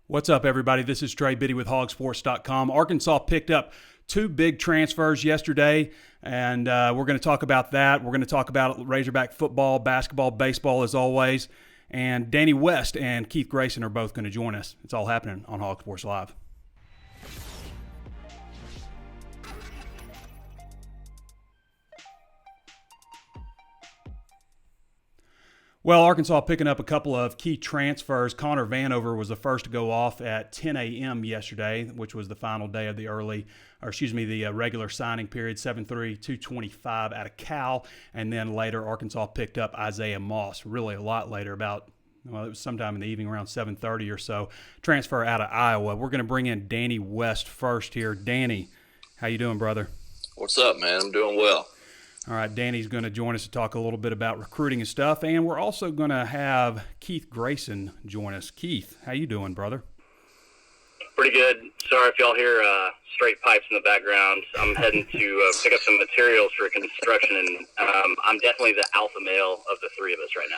What's up, everybody? This is Trey, Biddy with hogsports.com. Arkansas picked up two big transfers yesterday, and we're going to talk about that. We're going to talk about Razorback football, basketball, baseball, as always. And Danny West and Keith Grayson are both going to join us. It's all happening on Hog Sports Live. Well, Arkansas picking up a couple of key transfers. Connor Vanover was the first to go off at 10 a.m. yesterday, which was the final day of the regular signing period, 7'3", 225 out of Cal. And then later, Arkansas picked up Isaiah Moss, really a lot later, it was sometime in the evening, around 7:30 or so, transfer out of Iowa. We're going to bring in Danny West first here. Danny, how you doing, brother? What's up, man? I'm doing well. All right, Danny's going to join us to talk a little bit about recruiting and stuff, and we're also going to have Keith Grayson join us. Keith, how you doing, brother? Pretty good. Sorry if y'all hear straight pipes in the background. I'm heading to pick up some materials for construction, and I'm definitely the alpha male of the three of us right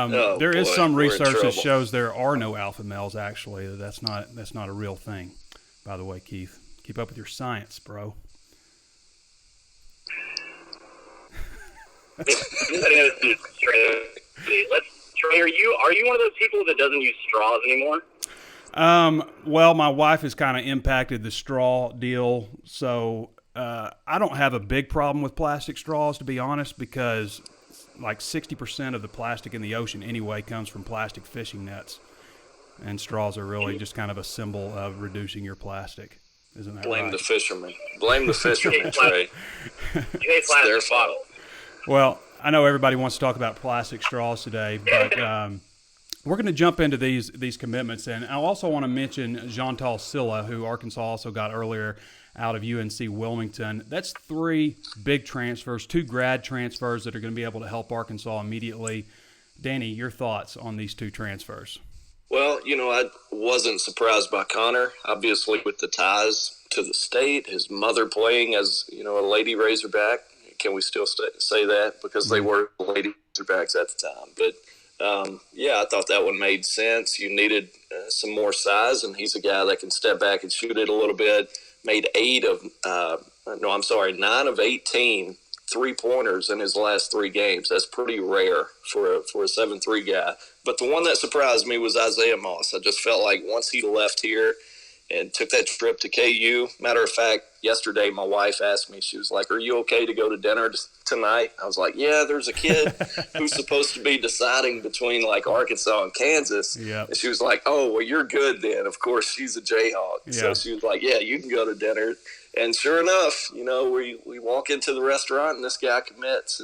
now. There is some research that shows there are no alpha males, actually. That's not a real thing, by the way, Keith. Keep up with your science, bro. Trey, are you one of those people that doesn't use straws anymore? Well, my wife has kind of impacted the straw deal, so I don't have a big problem with plastic straws, to be honest, because like 60% of the plastic in the ocean anyway comes from plastic fishing nets, and straws are really just kind of a symbol of reducing your plastic. Isn't that Blame right? the fishermen. Blame the fishermen, Trey. It's their fault. Well, I know everybody wants to talk about plastic straws today, but we're going to jump into these commitments. And I also want to mention Jeantal Cylla, who Arkansas also got earlier out of UNC-Wilmington. That's three big transfers, two grad transfers that are going to be able to help Arkansas immediately. Danny, your thoughts on these two transfers? Well, I wasn't surprised by Connor, obviously with the ties to the state, his mother playing as, a Lady Razorback. Can we still say that? Because they were Lady Razorbacks at the time. But, I thought that one made sense. You needed some more size, and he's a guy that can step back and shoot it a little bit. Made 9 of 18 three-pointers in his last three games. That's pretty rare for a 7'3" guy. But the one that surprised me was Isaiah Moss. I just felt like once he left here and took that trip to KU. Matter of fact, yesterday my wife asked me, she was like, "Are you okay to go to dinner tonight?" I was like, "Yeah, there's a kid who's supposed to be deciding between like Arkansas and Kansas." Yep. And she was like, "Oh, well, you're good then." Of course, she's a Jayhawk. Yeah. So she was like, "Yeah, you can go to dinner." And sure enough, we walk into the restaurant and this guy commits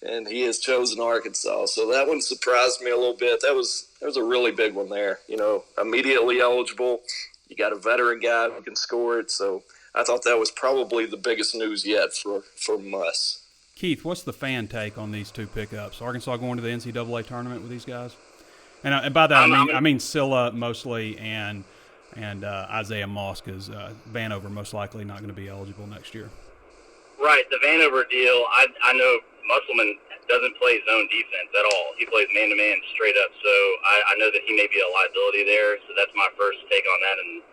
and he has chosen Arkansas. So that one surprised me a little bit. That was a really big one there. Immediately eligible. You got a veteran guy who can score it, so I thought that was probably the biggest news yet from us. Keith, what's the fan take on these two pickups? Arkansas going to the NCAA tournament with these guys? And by that I mean Cylla mostly and Isaiah Moss, because Vanover most likely not going to be eligible next year. Right, the Vanover deal. I know Musselman doesn't play zone defense at all. He plays man-to-man straight up, so I know that he may be a liability there, so that's my first take on that, and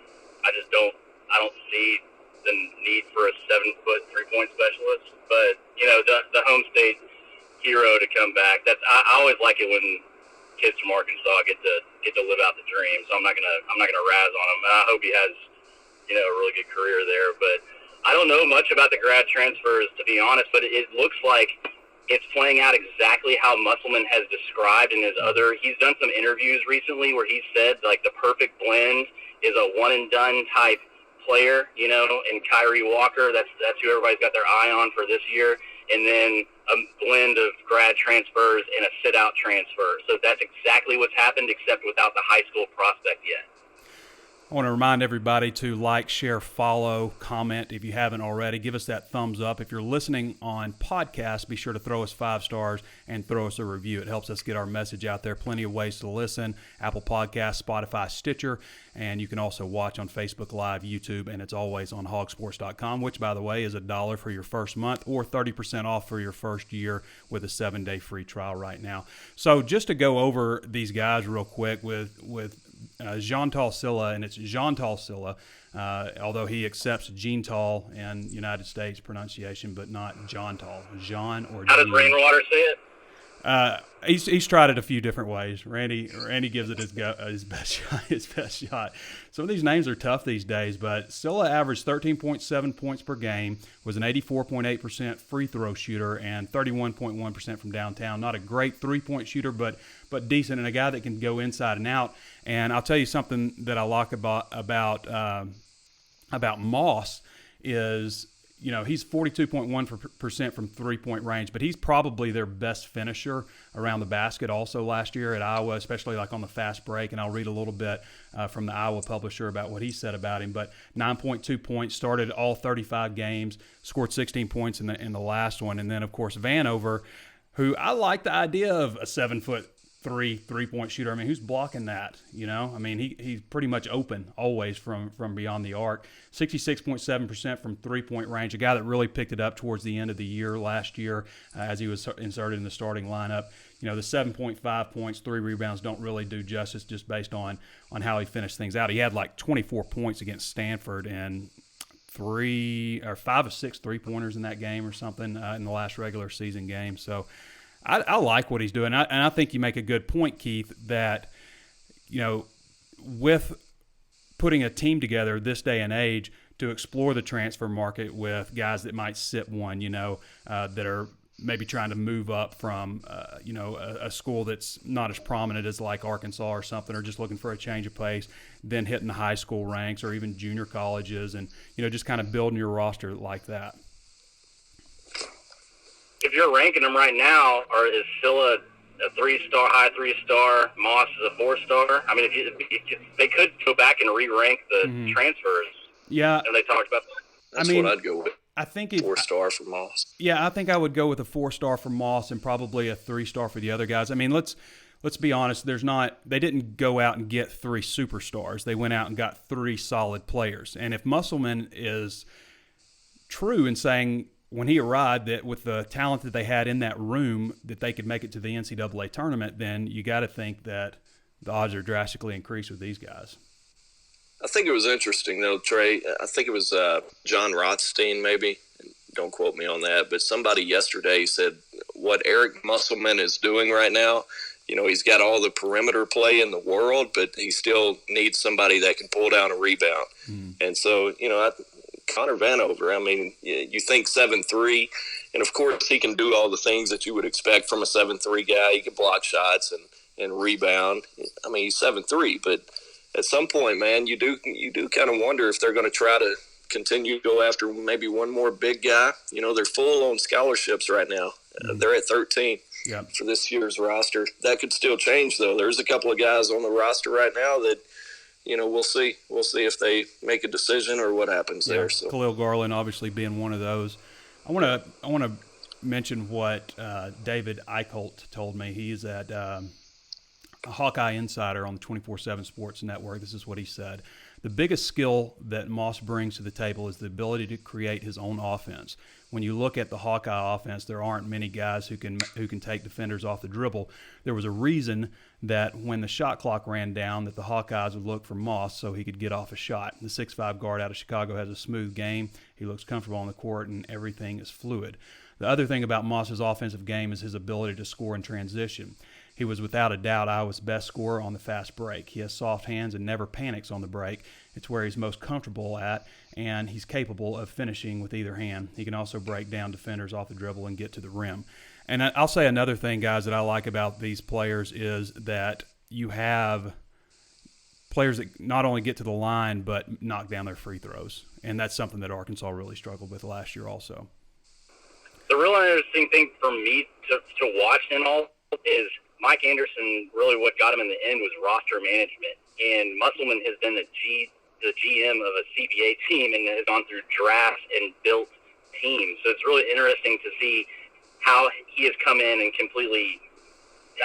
I don't see the need for a 7-foot three-point specialist, but, the home state hero to come back, I always like it when kids from Arkansas get to live out the dream, so I'm not gonna razz on him, and I hope he has, a really good career there, but I don't know much about the grad transfers, to be honest, but it looks like it's playing out exactly how Musselman has described in his he's done some interviews recently where he said, like, the perfect blend is a one-and-done type player, and Kyrie Walker, that's who everybody's got their eye on for this year, and then a blend of grad transfers and a sit-out transfer. So that's exactly what's happened, except without the high school prospect yet. I want to remind everybody to like, share, follow, comment if you haven't already. Give us that thumbs up. If you're listening on podcast, be sure to throw us 5 stars and throw us a review. It helps us get our message out there. Plenty of ways to listen: Apple Podcasts, Spotify, Stitcher, and you can also watch on Facebook Live, YouTube, and it's always on hogsports.com, which, by the way, is $1 for your first month or 30% off for your first year with a 7-day free trial right now. So just to go over these guys real quick with Jeantal Cylla, and it's Jeantal Cylla, although he accepts Jeantal in United States pronunciation, but not Jeantal. Jean or How does Jean. Rainwater say it? He's tried it a few different ways. Randy gives it his best shot. Some of these names are tough these days, but Cylla averaged 13.7 points per game, was an 84.8% free throw shooter, and 31.1% from downtown. Not a great three-point shooter, but decent, and a guy that can go inside and out. And I'll tell you something that I like about Moss is, he's 42.1% from three-point range, but he's probably their best finisher around the basket also last year at Iowa, especially like on the fast break. And I'll read a little bit from the Iowa Publisher about what he said about him. But 9.2 points, started all 35 games, scored 16 points in the last one. And then, of course, Vanover, who I like the idea of a 7'3" three-point shooter. I mean, who's blocking that? I mean, he's pretty much open always from beyond the arc. 66.7% from three-point range, a guy that really picked it up towards the end of the year last year as he was inserted in the starting lineup. The 7.5 points, 3 rebounds don't really do justice just based on how he finished things out. He had like 24 points against Stanford and 5 of 6 three-pointers in that game or something in the last regular season game. So I like what he's doing. And I think you make a good point, Keith, that, with putting a team together this day and age to explore the transfer market with guys that might sit one, that are maybe trying to move up from, a school that's not as prominent as like Arkansas or something, or just looking for a change of pace, then hitting the high school ranks or even junior colleges and, just kind of building your roster like that. If you're ranking them right now, is Cylla a 3-star, high 3-star, Moss is a 4-star? I mean, if they could go back and re-rank the transfers. Yeah. And they talked about that. That's what I'd go with. I think 4-star for Moss. Yeah, I think I would go with a 4-star for Moss and probably a 3-star for the other guys. I mean, let's be honest. They didn't go out and get 3 superstars. They went out and got 3 solid players. And if Musselman is true in saying when he arrived that with the talent that they had in that room that they could make it to the NCAA tournament, then you got to think that the odds are drastically increased with these guys. I think it was interesting, though, Trey. I think it was John Rothstein, maybe. Don't quote me on that. But somebody yesterday said what Eric Musselman is doing right now, he's got all the perimeter play in the world, but he still needs somebody that can pull down a rebound. And so, Connor Vanover, I mean, you think 7'3", and of course he can do all the things that you would expect from a 7'3" guy. He can block shots and rebound. I mean, he's 7'3", but at some point, man, you do kind of wonder if they're going to try to continue to go after maybe one more big guy. They're full on scholarships right now. They're at 13 for this year's roster. That could still change, though. There's a couple of guys on the roster right now that, we'll see. We'll see if they make a decision or what happens there. So Khalil Garland obviously being one of those. I want to mention what David Eichholt told me. He's at a Hawkeye Insider on the 24/7 Sports Network. This is what he said. The biggest skill that Moss brings to the table is the ability to create his own offense. When you look at the Hawkeye offense, there aren't many guys who can take defenders off the dribble. There was a reason that when the shot clock ran down that the Hawkeyes would look for Moss so he could get off a shot. The 6'5" guard out of Chicago has a smooth game. He looks comfortable on the court, and everything is fluid. The other thing about Moss's offensive game is his ability to score in transition. He was without a doubt Iowa's best scorer on the fast break. He has soft hands and never panics on the break. It's where he's most comfortable at, and he's capable of finishing with either hand. He can also break down defenders off the dribble and get to the rim. And I'll say another thing, guys, that I like about these players is that you have players that not only get to the line but knock down their free throws, and that's something that Arkansas really struggled with last year also. The real interesting thing for me to watch in all is Mike Anderson, really what got him in the end was roster management. And Musselman has been the GM of a CBA team and has gone through drafts and built teams. So it's really interesting to see how he has come in and completely,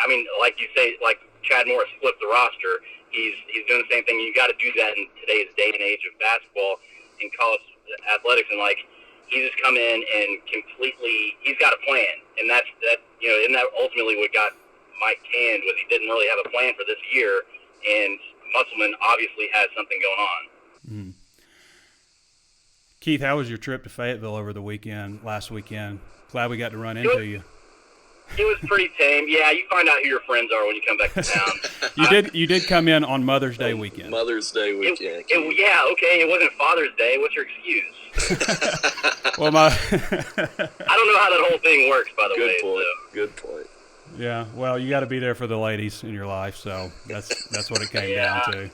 I mean, like you say, like Chad Morris flipped the roster. He's doing the same thing. You got to do that in today's day and age of basketball and college athletics. And like, he's just come in and completely, he's got a plan. And and that ultimately what got Mike canned was he didn't really have a plan for this year. And Musselman obviously has something going on. Mm-hmm. Keith, how was your trip to Fayetteville over the last weekend? Glad we got to run into you. It was pretty tame. Yeah, you find out who your friends are when you come back to town. You did come in on Mother's Day weekend. Mother's Day weekend. Yeah, okay. It wasn't Father's Day. What's your excuse? Well, I don't know how that whole thing works, by the way. Good point. Yeah, well, you got to be there for the ladies in your life, so that's what it came down to.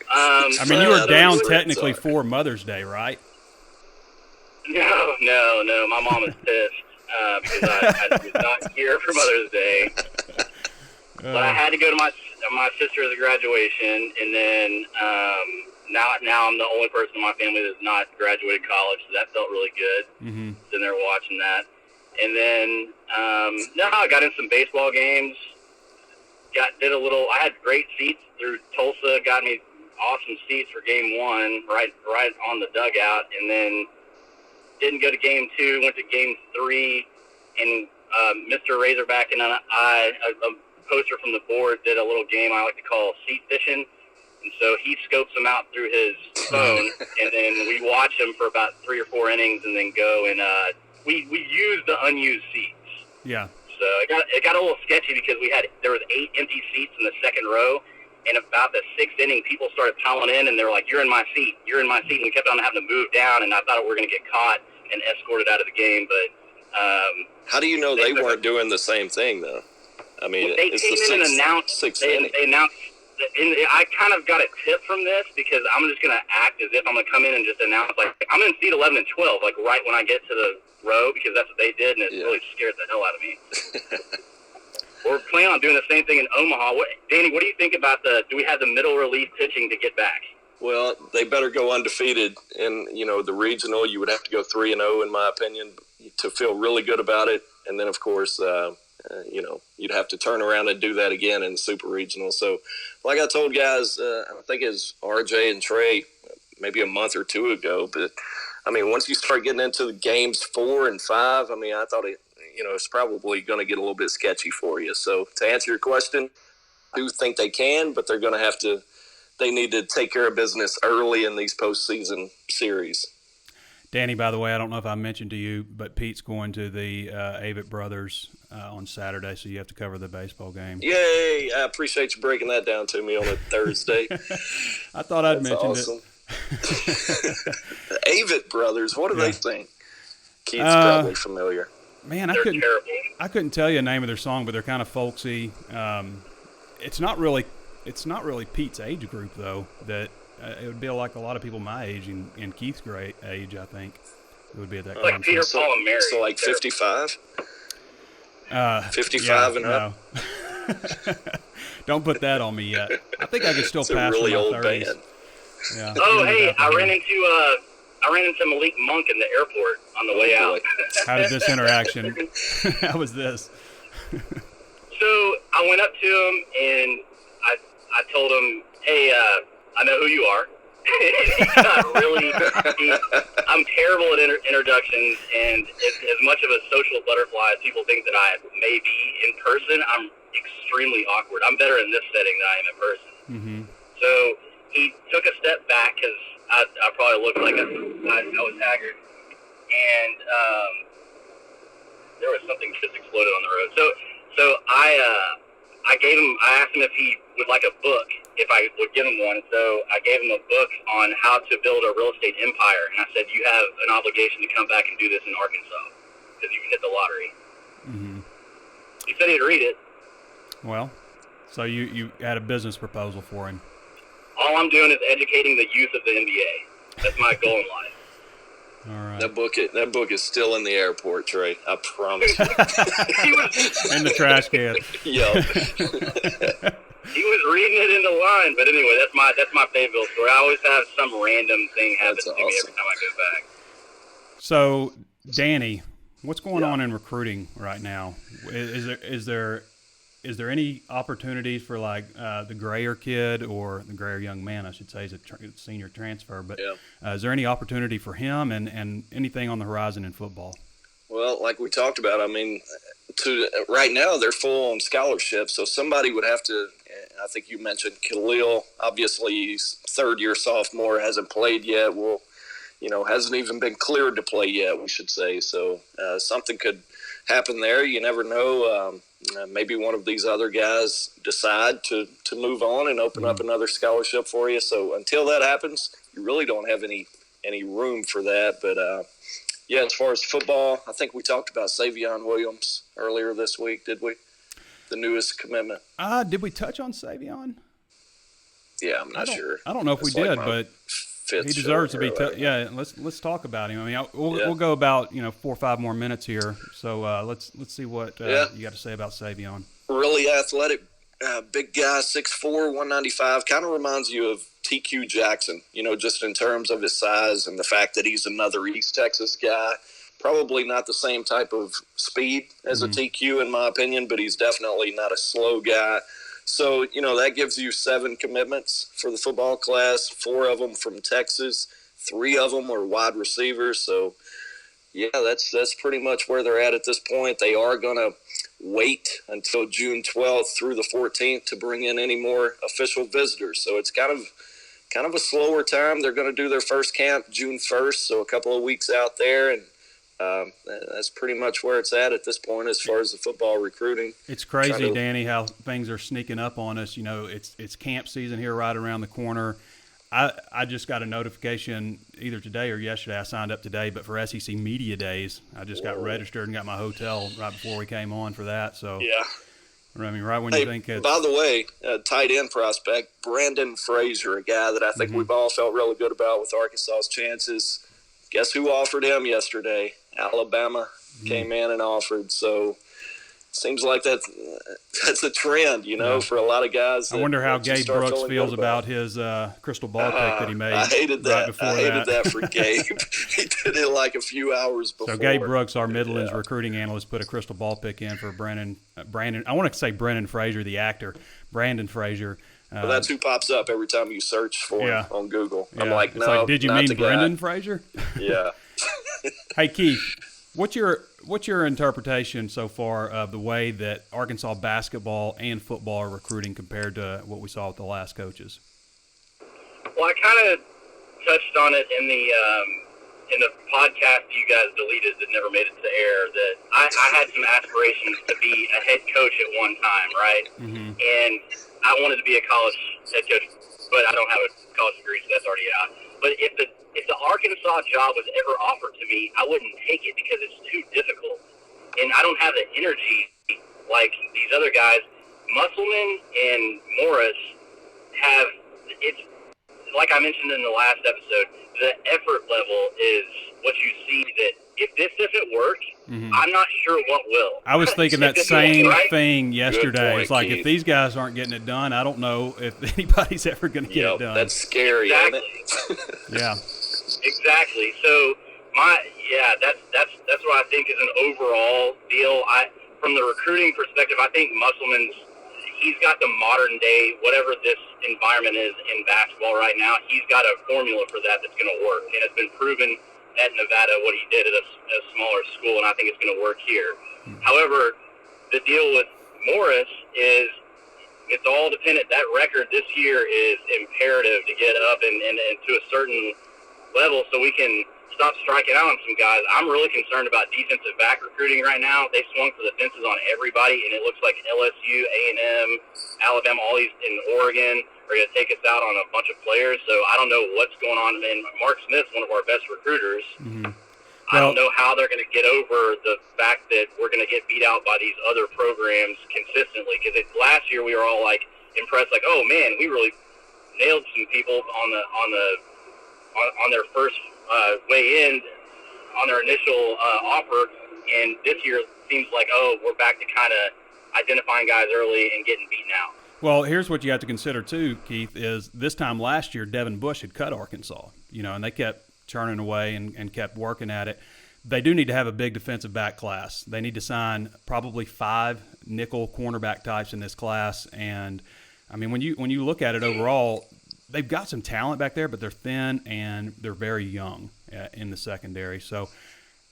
I mean, you were down technically for Mother's Day, right? No. My mom is pissed because I was not here for Mother's Day. But I had to go to my sister's graduation, and then now I'm the only person in my family that's not graduated college, so that felt really good. Mm-hmm. Sitting there watching that. And then, I got in some baseball games. I had great seats through Tulsa, got me awesome seats for game 1, right on the dugout, and then didn't go to game 2, went to game 3, and Mr. Razorback and I, a poster from the board, did a little game I like to call seat fishing. And so he scopes them out through his phone, and then we watch them for about 3 or 4 innings, and then go and we used the unused seats. Yeah. So it got a little sketchy because there was 8 empty seats in the second row, and about the 6th inning, people started piling in, and they were like, "You're in my seat, you're in my seat," and we kept on having to move down, and I thought we were going to get caught and escorted out of the game, but how do you know they weren't doing the same thing though? I mean, they came in and announced. They announced. I kind of got a tip from this because I'm just going to act as if I'm going to come in and just announce, like, I'm in seat 11 and 12, like right when I get to the row, because that's what they did, and it really scared the hell out of me. We're planning on doing the same thing in Omaha. Danny, what do you think about do we have the middle relief pitching to get back? Well, they better go undefeated. And, the regional, you would have to go 3-0, in my opinion, to feel really good about it. And then, of course, you'd have to turn around and do that again in the super regional. So, like I told guys, I think it's RJ and Trey maybe a month or 2 ago. But, I mean, once you start getting into the games 4 and 5, I mean, I thought it's probably going to get a little bit sketchy for you. So, to answer your question, I do think they can, but they're going to have to – they need to take care of business early in these postseason series. Danny, by the way, I don't know if I mentioned to you, but Pete's going to the Avett Brothers on Saturday, so you have to cover the baseball game. Yay! I appreciate you breaking that down to me on a Thursday. I thought I'd mention awesome. The Avett Brothers, what do they think? Keith's probably familiar. Man, I couldn't tell you the name of their song, but they're kind of folksy. It's not really Pete's age group though. That it would be like a lot of people my age and Keith's great age. I think it would be at that. Like Peter, Paul, and Mary. So like 55. 55 and up. Don't put that on me yet. I think I could still it's pass a really for my old 30s. band. Yeah. Oh, hey, I ran into Malik Monk in the airport on the way out. How did this interaction? How was this? So I went up to him and I told him, "Hey, I know who you are." He got I'm terrible at introductions, and as much of a social butterfly as people think that I may be in person, I'm extremely awkward. I'm better in this setting than I am in person. Mm-hmm. So he took a step back because I probably looked like I was haggard, and there was something just exploded on the road. So I asked him if he would like a book, if I would give him one. So I gave him a book on how to build a real estate empire, and I said, "You have an obligation to come back and do this in Arkansas because you can hit the lottery." Mm-hmm. He said he'd read it. Well, so you had a business proposal for him. All I'm doing is educating the youth of the NBA. That's my goal in life. All right. That book is still in the airport, Trey. I promise you. In the trash can. Yup. He was reading it in the line, but anyway, that's my Fayetteville story. I always have some random thing happen to me every time I go back. So, Danny, what's going on in recruiting right now? Is there any opportunities for like the Grayer kid, or the Grayer young man, I should say, is a senior transfer? But is there any opportunity for him and anything on the horizon in football? Well, like we talked about, I mean, right now they're full on scholarship, so somebody would have to. I think you mentioned Khalil. Obviously, he's third-year sophomore, hasn't played yet. Hasn't even been cleared to play yet, we should say. So something could happen there. You never know. Maybe one of these other guys decide to move on and open up another scholarship for you. So until that happens, you really don't have any room for that. But, as far as football, I think we talked about Savion Williams earlier this week, did we? The newest commitment. Did we touch on Savion? Yeah, I'm not sure. I don't know if we did, but he deserves to be. Let's talk about him. I mean, we'll go about 4 or 5 more minutes here. So let's see what you got to say about Savion. Really athletic, big guy, 6'4", 195. Kind of reminds you of TQ Jackson. Just in terms of his size and the fact that he's another East Texas guy. Probably not the same type of speed as a TQ in my opinion, but he's definitely not a slow guy. So, that gives you 7 commitments for the football class, 4 of them from Texas, 3 of them are wide receivers. So, that's pretty much where they're at this point. They are going to wait until June 12th through the 14th to bring in any more official visitors. So it's kind of a slower time. They're going to do their first camp June 1st, so a couple of weeks out there, and that's pretty much where it's at this point as far as the football recruiting. It's crazy, Danny, how things are sneaking up on us. It's camp season here right around the corner. I just got a notification either today or yesterday. I signed up today, but for SEC Media Days, I just got registered and got my hotel right before we came on for that. So I mean, right when you think it's... By the way, tight end prospect, Brandon Frazier, a guy that I think we've all felt really good about with Arkansas's chances. Guess who offered him yesterday? Alabama came in and offered. So seems like that's a trend, for a lot of guys. I wonder how Gabe Brooks feels about his crystal ball pick that he made. I hated that. Right before I hated that for Gabe. He did it like a few hours before. So Gabe Brooks, our Midlands recruiting analyst, put a crystal ball pick in for Brandon. I want to say Brendan Fraser, the actor, Brandon Fraser. Well, that's who pops up every time you search for him on Google. I'm like, no, it's like, did you mean Brendan Fraser? Yeah. Hey, Keith, what's your interpretation so far of the way that Arkansas basketball and football are recruiting compared to what we saw with the last coaches? Well, I kind of touched on it in the podcast you guys deleted that never made it to air, that I had some aspirations to be a head coach at one time, right? And I wanted to be a college head coach, but I don't have a college degree, so that's already out. But if the Arkansas job was ever offered to me, I wouldn't take it because it's too difficult. And I don't have the energy like these other guys. Musselman and Morris have, it's like I mentioned in the last episode, the effort level is what you see that if this doesn't work, I'm not sure what will. I was thinking that same thing yesterday. Point, it's like, Keith. if these guys aren't getting it done, I don't know if anybody's ever going to get it done. That's scary, exactly. isn't it? Yeah. Exactly. So that's what I think is an overall deal. From the recruiting perspective, I think he's got the modern day, whatever this environment is in basketball right now, he's got a formula for that's going to work. And it's been proven at Nevada what he did at a smaller school, and I think it's going to work here. However, the deal with Morris is it's all dependent. That record this year is imperative to get up and to a certain level so we can stop striking out on some guys. I'm really concerned about defensive back recruiting right now. They swung for the fences on everybody, and it looks like LSU, A&M, Alabama, all these in Oregon are going to take us out on a bunch of players. So I don't know what's going on. And Mark Smith's one of our best recruiters. I don't know how they're going to get over the fact that we're going to get beat out by these other programs consistently. Because last year we were all like impressed, like, oh man, we really nailed some people on their first way in, on their initial offer. And this year it seems like, oh, we're back to kind of identifying guys early and getting beaten out. Well, here's what you have to consider too, Keith, is this time last year, Devin Bush had cut Arkansas, and they kept churning away and kept working at it. They do need to have a big defensive back class. They need to sign probably 5 nickel cornerback types in this class. And I mean, when you look at it overall, they've got some talent back there, but they're thin and they're very young in the secondary. So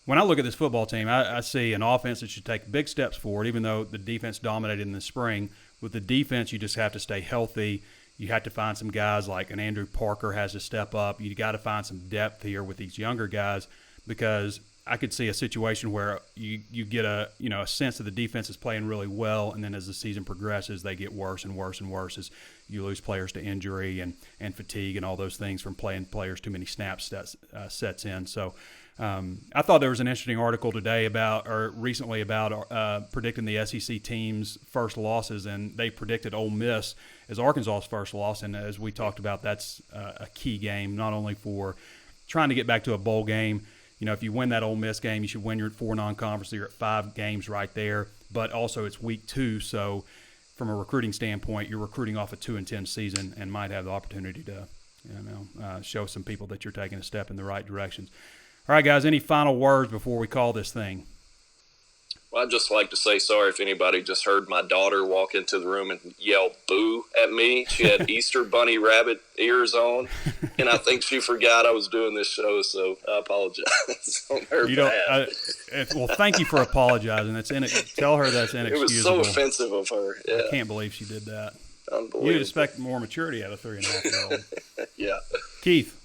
When I look at this football team, I see an offense that should take big steps forward, even though the defense dominated in the spring. With the defense, you just have to stay healthy. You have to find some guys like an Andrew Parker has to step up. You got to find some depth here with these younger guys, because I could see a situation where you get a sense that the defense is playing really well, and then as the season progresses, they get worse and worse and worse as you lose players to injury and fatigue and all those things from playing players too many snaps sets in. So I thought there was an interesting article recently about predicting the SEC teams' first losses, and they predicted Ole Miss as Arkansas's first loss. And as we talked about, that's a key game, not only for trying to get back to a bowl game. If you win that Ole Miss game, you should win your 4 non-conference. So you're at 5 games right there. But also it's week 2, so from a recruiting standpoint, you're recruiting off a 2-10 season and might have the opportunity to, show some people that you're taking a step in the right directions. All right, guys, any final words before we call this thing? Well, I'd just like to say sorry if anybody just heard my daughter walk into the room and yell boo at me. She had Easter bunny rabbit ears on, and I think she forgot I was doing this show, so I apologize on her behalf. Well, thank you for apologizing. Tell her that's inexcusable. It was so offensive of her. Yeah. I can't believe she did that. Unbelievable. You'd expect more maturity out of a 3.5-year-old. Yeah. Keith.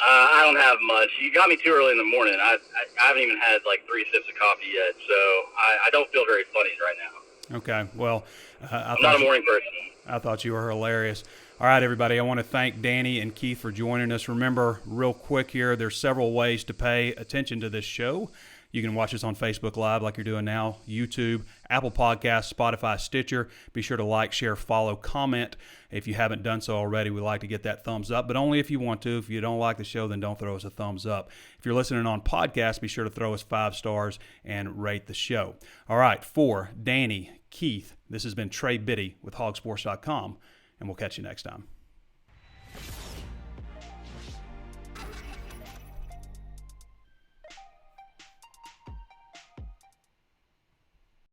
I don't have much. You got me too early in the morning. I haven't even had like 3 sips of coffee yet, so I don't feel very funny right now. Okay, well, I'm not a morning person. I thought you were hilarious. All right, everybody, I want to thank Danny and Keith for joining us. Remember, real quick here, there's several ways to pay attention to this show. You can watch us on Facebook Live like you're doing now, YouTube, Apple Podcasts, Spotify, Stitcher. Be sure to like, share, follow, comment. If you haven't done so already, we like to get that thumbs up, but only if you want to. If you don't like the show, then don't throw us a thumbs up. If you're listening on podcast, be sure to throw us 5 stars and rate the show. All right, for Danny, Keith, this has been Trey Biddy with hogsports.com, and we'll catch you next time.